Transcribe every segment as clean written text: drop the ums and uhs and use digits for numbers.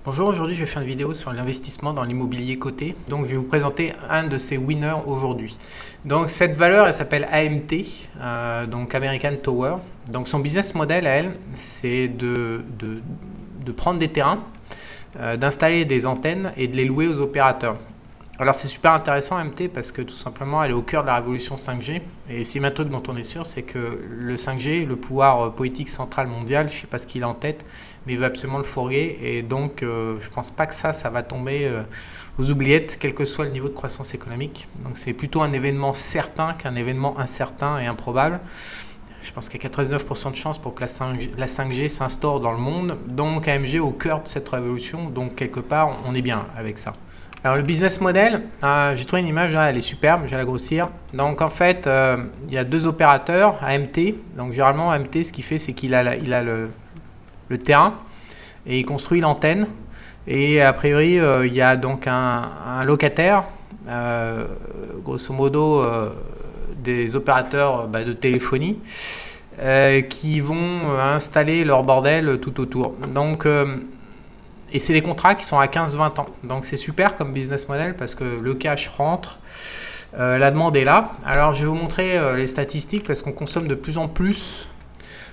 Bonjour, aujourd'hui je vais faire une vidéo sur l'investissement dans l'immobilier coté. Donc je vais vous présenter un de ces winners aujourd'hui. Donc cette valeur elle s'appelle AMT, donc American Tower. Donc son business model à elle, c'est de prendre des terrains, d'installer des antennes et de les louer aux opérateurs. Alors c'est super intéressant AMT parce que tout simplement elle est au cœur de la révolution 5G et c'est un truc dont on est sûr, c'est que le 5G, le pouvoir politique central mondial, je ne sais pas ce qu'il a en tête, mais il veut absolument le fourguer et donc je ne pense pas que ça va tomber aux oubliettes quel que soit le niveau de croissance économique. Donc c'est plutôt un événement certain qu'un événement incertain et improbable. Je pense qu'il y a 99% de chances pour que la 5G s'instaure dans le monde, donc AMG au cœur de cette révolution, donc quelque part on est bien avec ça. Alors le business model, j'ai trouvé une image là, elle est superbe, je vais la grossir. Donc en fait, il y a deux opérateurs, AMT. Donc généralement AMT, ce qu'il fait, c'est qu'il a, le terrain et il construit l'antenne. Et a priori, il y a donc un locataire, grosso modo des opérateurs de téléphonie, qui vont installer leur bordel tout autour. Donc et c'est des contrats qui sont à 15-20 ans. Donc c'est super comme business model parce que le cash rentre, la demande est là. Alors je vais vous montrer les statistiques parce qu'on consomme de plus en plus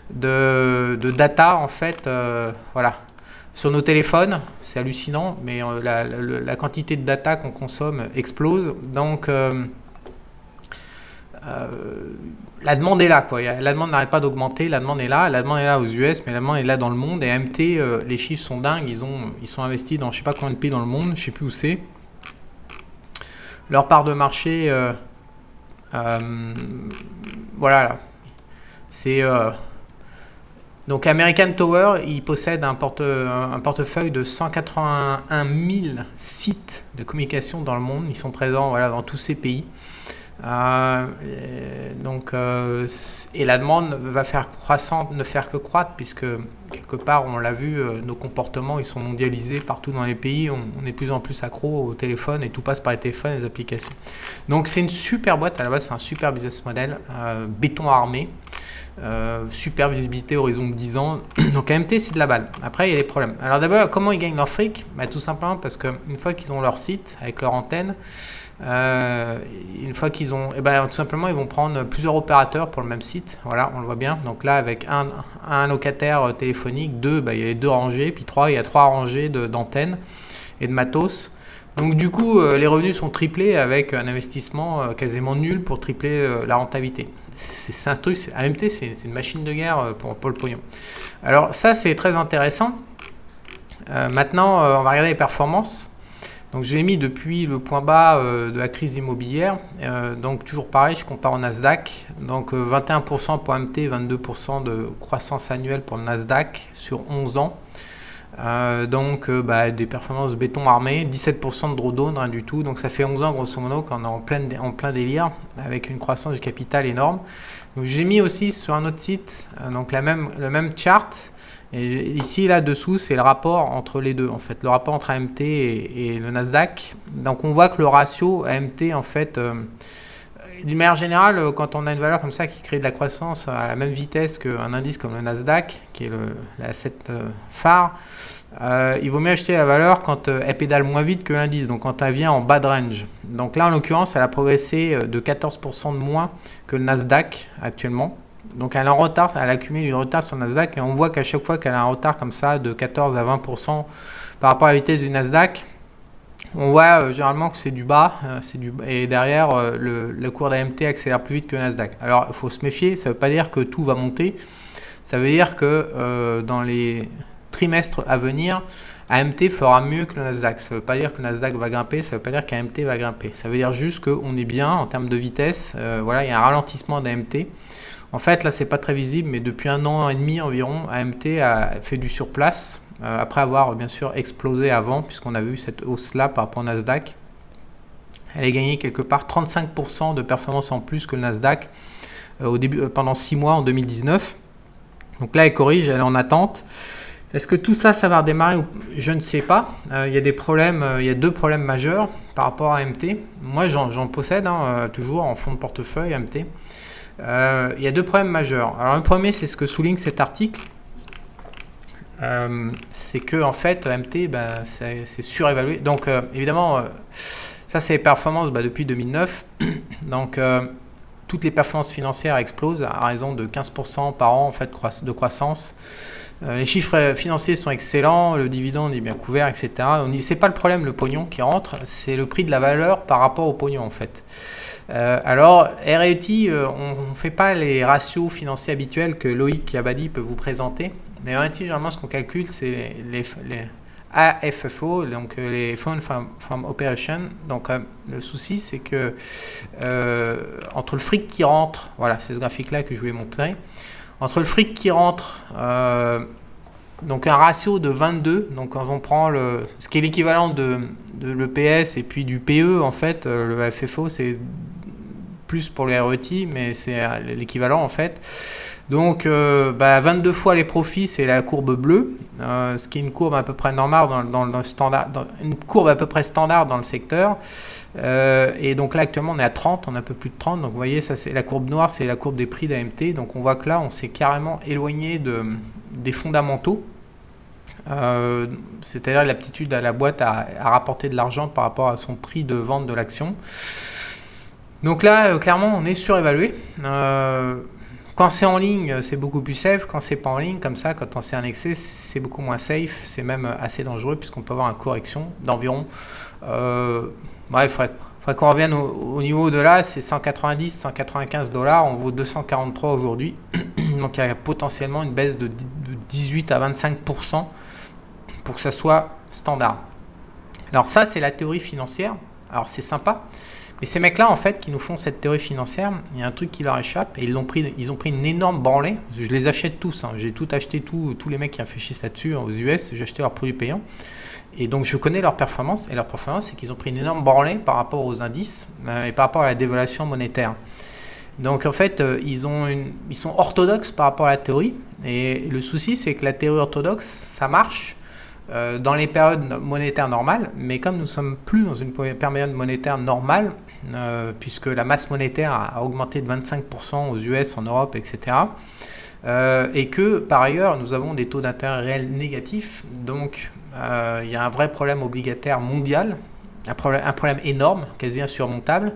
de data en fait. Voilà. Sur nos téléphones, c'est hallucinant, mais la quantité de data qu'on consomme explose. Donc la demande est là, quoi. La demande n'arrête pas d'augmenter, la demande est là aux US, mais la demande est là dans le monde. Et AMT, les chiffres sont dingues, ils sont investis dans je sais pas combien de pays dans le monde, je sais plus où c'est. Leur part de marché, voilà, là. C'est donc American Tower, il possède un portefeuille de 181 000 sites de communication dans le monde. Ils sont présents dans tous ces pays. Et la demande va ne faire que croître puisque quelque part on l'a vu, nos comportements ils sont mondialisés partout dans les pays, on est de plus en plus accro au téléphone et tout passe par les téléphones et les applications. Donc c'est une super boîte, à la base c'est un super business model, béton armé, super visibilité horizon de 10 ans. Donc AMT c'est de la balle. Après il y a des problèmes. Alors d'abord comment ils gagnent leur fric? Tout simplement parce qu'une fois qu'ils ont leur site avec leur antenne, une fois qu'ils ont, tout simplement ils vont prendre plusieurs opérateurs pour le même site. Voilà, on le voit bien. Donc là avec un locataire téléphonique, il y a les deux rangées, puis il y a trois rangées d'antennes et de matos. Donc du coup les revenus sont triplés avec un investissement quasiment nul pour tripler la rentabilité. C'est un truc, AMT c'est une machine de guerre pour le pognon. Alors ça c'est très intéressant. Maintenant on va regarder les performances. Donc je l'ai mis depuis le point bas de la crise immobilière. Donc toujours pareil, je compare au Nasdaq. Donc 21% pour AMT, 22% de croissance annuelle pour le Nasdaq sur 11 ans. Des performances béton armé, 17% de drawdown, rien du tout. Donc ça fait 11 ans grosso modo qu'on est en plein délire avec une croissance du capital énorme. Donc j'ai mis aussi sur un autre site donc le même chart. Et ici là dessous c'est le rapport entre les deux en fait, le rapport entre AMT et le Nasdaq. Donc on voit que le ratio AMT en fait d'une manière générale, quand on a une valeur comme ça qui crée de la croissance à la même vitesse qu'un indice comme le Nasdaq qui est l'asset phare, il vaut mieux acheter la valeur quand elle pédale moins vite que l'indice, donc quand elle vient en bas de range. Donc là en l'occurrence elle a progressé de 14% de moins que le Nasdaq actuellement. Donc elle est en retard, elle accumule du retard sur le Nasdaq et on voit qu'à chaque fois qu'elle a un retard comme ça de 14 à 20% par rapport à la vitesse du Nasdaq, on voit généralement que c'est du bas, et derrière le cours d'AMT accélère plus vite que le Nasdaq. Alors il faut se méfier, ça ne veut pas dire que tout va monter, ça veut dire que dans les trimestres à venir, AMT fera mieux que le Nasdaq. Ça ne veut pas dire que le Nasdaq va grimper, ça ne veut pas dire qu'AMT va grimper. Ça veut dire juste qu'on est bien en termes de vitesse, il y a un ralentissement d'AMT. En fait, là, c'est pas très visible, mais depuis 1 an et demi environ, AMT a fait du surplace, après avoir bien sûr explosé avant, puisqu'on a vu cette hausse-là par rapport au Nasdaq. Elle a gagné quelque part 35% de performance en plus que le Nasdaq pendant 6 mois en 2019. Donc là, elle corrige, elle est en attente. Est-ce que tout ça, ça va redémarrer? Je ne sais pas. Il y a des problèmes, il y a deux problèmes majeurs par rapport à AMT. Moi, j'en possède toujours en fonds de portefeuille AMT. Il y a deux problèmes majeurs. Alors le premier, c'est ce que souligne cet article. c'est que en fait AMT c'est surévalué. Donc évidemment ça c'est les performances depuis 2009. Donc toutes les performances financières explosent à raison de 15% par an en fait de croissance. Les chiffres financiers sont excellents, le dividende est bien couvert, etc. C'est pas le problème le pognon qui rentre, c'est le prix de la valeur par rapport au pognon en fait. Alors RET, on ne fait pas les ratios financiers habituels que Loïc Abadi peut vous présenter. Mais RET, généralement ce qu'on calcule c'est les AFFO, donc les Funds from Operation. Donc le souci c'est que entre le fric qui rentre, voilà c'est ce graphique là que je voulais montrer, entre le fric qui rentre, donc un ratio de 22, donc quand on prend ce qui est l'équivalent de l'EPS et puis du PE en fait, le FFO c'est plus pour les RET mais c'est l'équivalent en fait. Donc 22 fois les profits, c'est la courbe bleue, ce qui est une courbe à peu près normale dans le standard, une courbe à peu près standard dans le secteur. Et donc là actuellement on est à 30, on est un peu plus de 30. Donc vous voyez, ça c'est la courbe noire, c'est la courbe des prix d'AMT. Donc on voit que là on s'est carrément éloigné des fondamentaux. C'est-à-dire l'aptitude à la boîte à rapporter de l'argent par rapport à son prix de vente de l'action. Donc là clairement on est surévalué. Quand c'est en ligne, c'est beaucoup plus safe. Quand c'est pas en ligne, comme ça, quand on c'est un excès, c'est beaucoup moins safe. C'est même assez dangereux puisqu'on peut avoir une correction d'environ. Il faudrait qu'on revienne au niveau de là, c'est 190, 195 $. On vaut 243 aujourd'hui. Donc il y a potentiellement une baisse de 18 à 25% pour que ça soit standard. Alors ça, c'est la théorie financière. Alors c'est sympa. Mais ces mecs-là, en fait, qui nous font cette théorie financière, il y a un truc qui leur échappe et ils ont pris une énorme branlée. Je les achète tous, hein. J'ai tout acheté, tous les mecs qui réfléchissent là-dessus aux US, j'ai acheté leurs produits payants. Et donc, je connais leur performance. Et leur performance, c'est qu'ils ont pris une énorme branlée par rapport aux indices et par rapport à la dévaluation monétaire. Donc, en fait, ils sont orthodoxes par rapport à la théorie. Et le souci, c'est que la théorie orthodoxe, ça marche dans les périodes monétaires normales. Mais comme nous ne sommes plus dans une période monétaire normale, puisque la masse monétaire a augmenté de 25% aux US, en Europe, etc. Et que par ailleurs nous avons des taux d'intérêt réels négatifs, donc il y a un vrai problème obligataire mondial, un problème énorme, quasi insurmontable.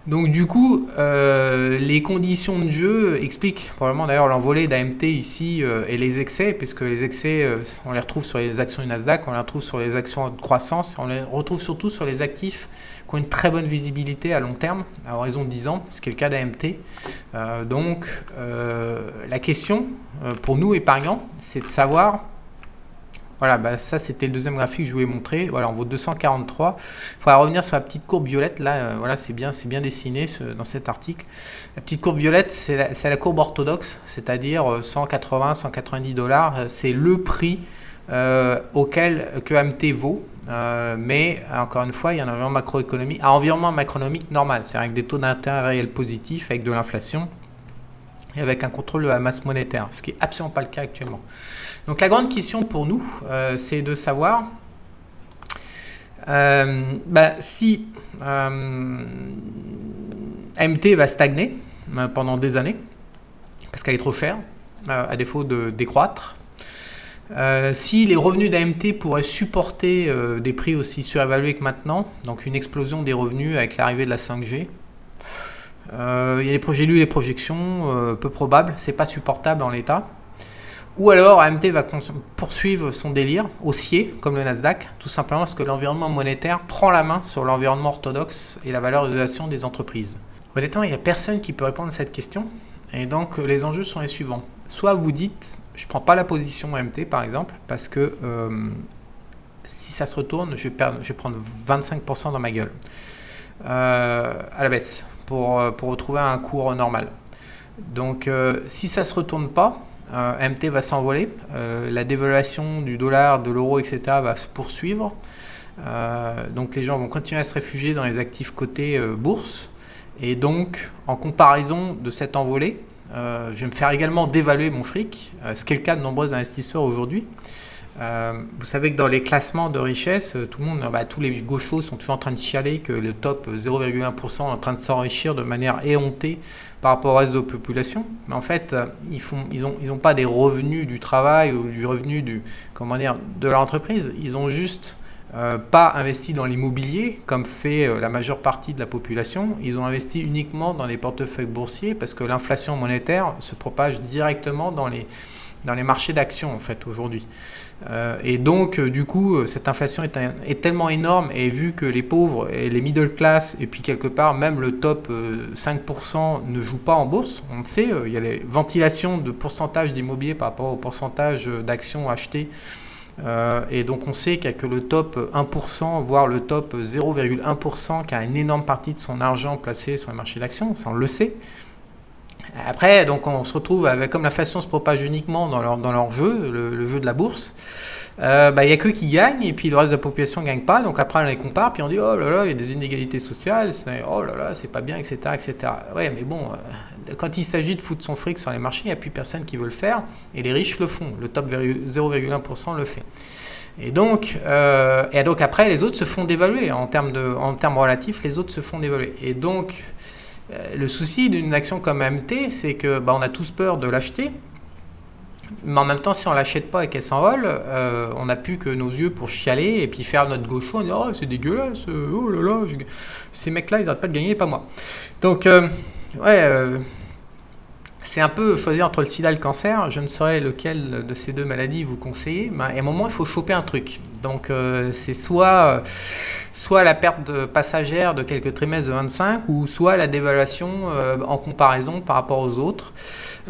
Donc du coup, les conditions de jeu expliquent probablement d'ailleurs l'envolée d'AMT ici et les excès, puisque les excès, on les retrouve sur les actions du Nasdaq, on les retrouve sur les actions de croissance, on les retrouve surtout sur les actifs qui ont une très bonne visibilité à long terme, à horizon de 10 ans, ce qui est le cas d'AMT. Donc la question pour nous épargnants, c'est de savoir... Voilà, ça c'était le deuxième graphique que je voulais montrer. Voilà, on vaut 243. Il faudra revenir sur la petite courbe violette. Là, voilà, c'est bien dessiné dans cet article. La petite courbe violette, c'est la courbe orthodoxe, c'est-à-dire 180, 190 $. C'est le prix auquel que AMT vaut. Mais encore une fois, il y a un environnement macroéconomique normal, c'est-à-dire avec des taux d'intérêt réels positifs, avec de l'inflation et avec un contrôle de la masse monétaire, ce qui n'est absolument pas le cas actuellement. Donc la grande question pour nous, c'est de savoir si AMT va stagner pendant des années, parce qu'elle est trop chère, à défaut de décroître. Si les revenus d'AMT pourraient supporter des prix aussi surévalués que maintenant, donc une explosion des revenus avec l'arrivée de la 5G. J'ai lu les projections, peu probable, c'est pas supportable en l'état. Ou alors AMT va poursuivre son délire haussier, comme le Nasdaq, tout simplement parce que l'environnement monétaire prend la main sur l'environnement orthodoxe et la valorisation des entreprises. Honnêtement, il n'y a personne qui peut répondre à cette question. Et donc les enjeux sont les suivants. Soit vous dites, je ne prends pas la position AMT par exemple, parce que si ça se retourne, je vais prendre 25% dans ma gueule à la baisse pour retrouver un cours normal. Donc si ça ne se retourne pas, AMT va s'envoler, la dévaluation du dollar, de l'euro, etc. va se poursuivre. Donc les gens vont continuer à se réfugier dans les actifs cotés bourse. Et donc, en comparaison de cette envolée, je vais me faire également dévaluer mon fric, ce qui est le cas de nombreux investisseurs aujourd'hui. Vous savez que dans les classements de richesse, tout le monde, tous les gauchos sont toujours en train de chialer que le top 0,1% est en train de s'enrichir de manière éhontée par rapport au reste de la population. Mais en fait, ils ont pas des revenus du travail ou du revenu de leur entreprise. Ils ont juste pas investi dans l'immobilier comme fait la majeure partie de la population. Ils ont investi uniquement dans les portefeuilles boursiers parce que l'inflation monétaire se propage directement dans les marchés d'actions en fait aujourd'hui. Et donc du coup cette inflation est tellement énorme, et vu que les pauvres et les middle class et puis quelque part même le top 5% ne jouent pas en bourse, on le sait, il y a les ventilations de pourcentage d'immobilier par rapport au pourcentage d'actions achetées, et donc on sait qu'il n'y a que le top 1%, voire le top 0,1% qui a une énorme partie de son argent placé sur les marchés d'actions, ça on le sait. Après, donc on se retrouve avec, comme l'inflation se propage uniquement dans leur jeu, le jeu de la bourse, il n'y a qu'eux qui gagnent, et puis le reste de la population ne gagne pas. Donc après on les compare, puis on dit oh là là, il y a des inégalités sociales, oh là là, c'est pas bien, etc. etc. Ouais, mais bon, quand il s'agit de foutre son fric sur les marchés, il n'y a plus personne qui veut le faire, et les riches le font, le top 0,1% le fait. Et donc après, les autres se font dévaluer, en termes relatifs, les autres se font dévaluer. Et donc, le souci d'une action comme AMT, c'est que on a tous peur de l'acheter, mais en même temps, si on ne l'achète pas et qu'elle s'envole, on n'a plus que nos yeux pour chialer et puis faire notre gaucho en disant oh, c'est dégueulasse, oh là là, ces mecs-là, ils n'arrêtent pas de gagner, pas moi. Donc, c'est un peu choisir entre le sida et le cancer. Je ne saurais lequel de ces deux maladies vous conseiller, mais à un moment, il faut choper un truc. Donc, c'est soit la perte passagère de quelques trimestres de 25, ou soit la dévaluation en comparaison par rapport aux autres,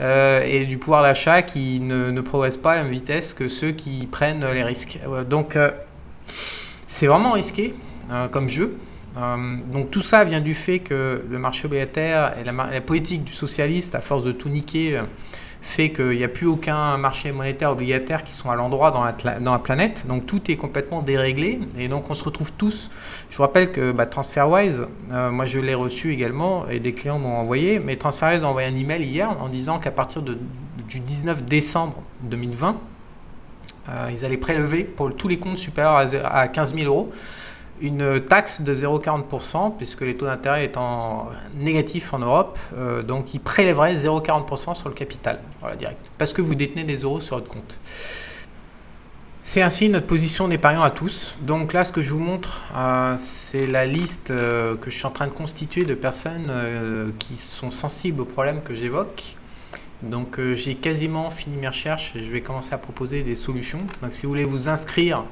et du pouvoir d'achat qui ne progresse pas à la même vitesse que ceux qui prennent les risques. Donc, c'est vraiment risqué comme jeu. Donc tout ça vient du fait que le marché obligataire et la politique du socialiste, à force de tout niquer, fait qu'il n'y a plus aucun marché monétaire obligataire qui sont à l'endroit dans la planète. Donc tout est complètement déréglé, et donc on se retrouve tous. Je vous rappelle que TransferWise, moi je l'ai reçu également et des clients m'ont envoyé, mais TransferWise a envoyé un email hier en disant qu'à partir du 19 décembre 2020, ils allaient prélever pour tous les comptes supérieurs à 15 000 euros une taxe de 0,40%, puisque les taux d'intérêt étant négatifs en Europe, donc ils prélèveraient 0,40% sur le capital, voilà, direct, parce que vous détenez des euros sur votre compte. C'est ainsi notre position d'épargnant à tous. Donc là, ce que je vous montre, c'est la liste que je suis en train de constituer de personnes qui sont sensibles aux problèmes que j'évoque. Donc j'ai quasiment fini mes recherches et je vais commencer à proposer des solutions. Donc si vous voulez vous inscrire,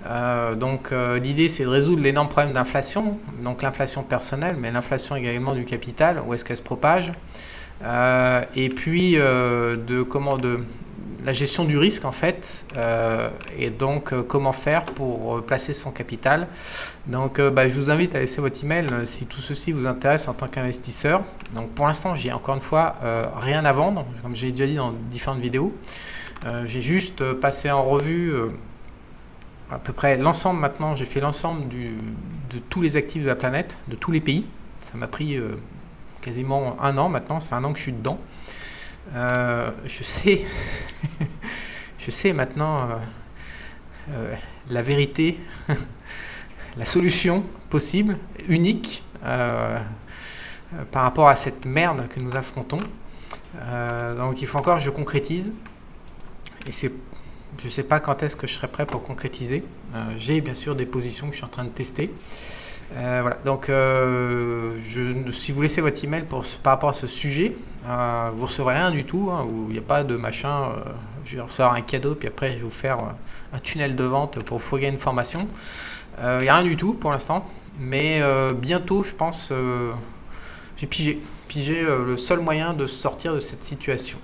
l'idée c'est de résoudre l'énorme problème d'inflation, donc l'inflation personnelle, mais l'inflation également du capital, où est-ce qu'elle se propage, et puis de la gestion du risque en fait, et donc comment faire pour placer son capital. Donc je vous invite à laisser votre email si tout ceci vous intéresse en tant qu'investisseur. Donc pour l'instant j'ai encore une fois rien à vendre, comme j'ai déjà dit dans différentes vidéos. J'ai juste passé en revue à peu près l'ensemble. Maintenant j'ai fait l'ensemble de tous les actifs de la planète, de tous les pays. Ça m'a pris quasiment un an maintenant, c'est un an que je suis dedans. Je sais maintenant la vérité, la solution possible, unique, par rapport à cette merde que nous affrontons. Donc il faut encore que je concrétise, et je ne sais pas quand est-ce que je serai prêt pour concrétiser. J'ai bien sûr des positions que je suis en train de tester. Voilà, donc si vous laissez votre email par rapport à ce sujet, vous ne recevrez rien du tout, hein, il n'y a pas de machin, je vais recevoir un cadeau puis après je vais vous faire un tunnel de vente pour fourguer une formation. Il n'y a rien du tout pour l'instant, mais bientôt je pense j'ai pigé le seul moyen de sortir de cette situation.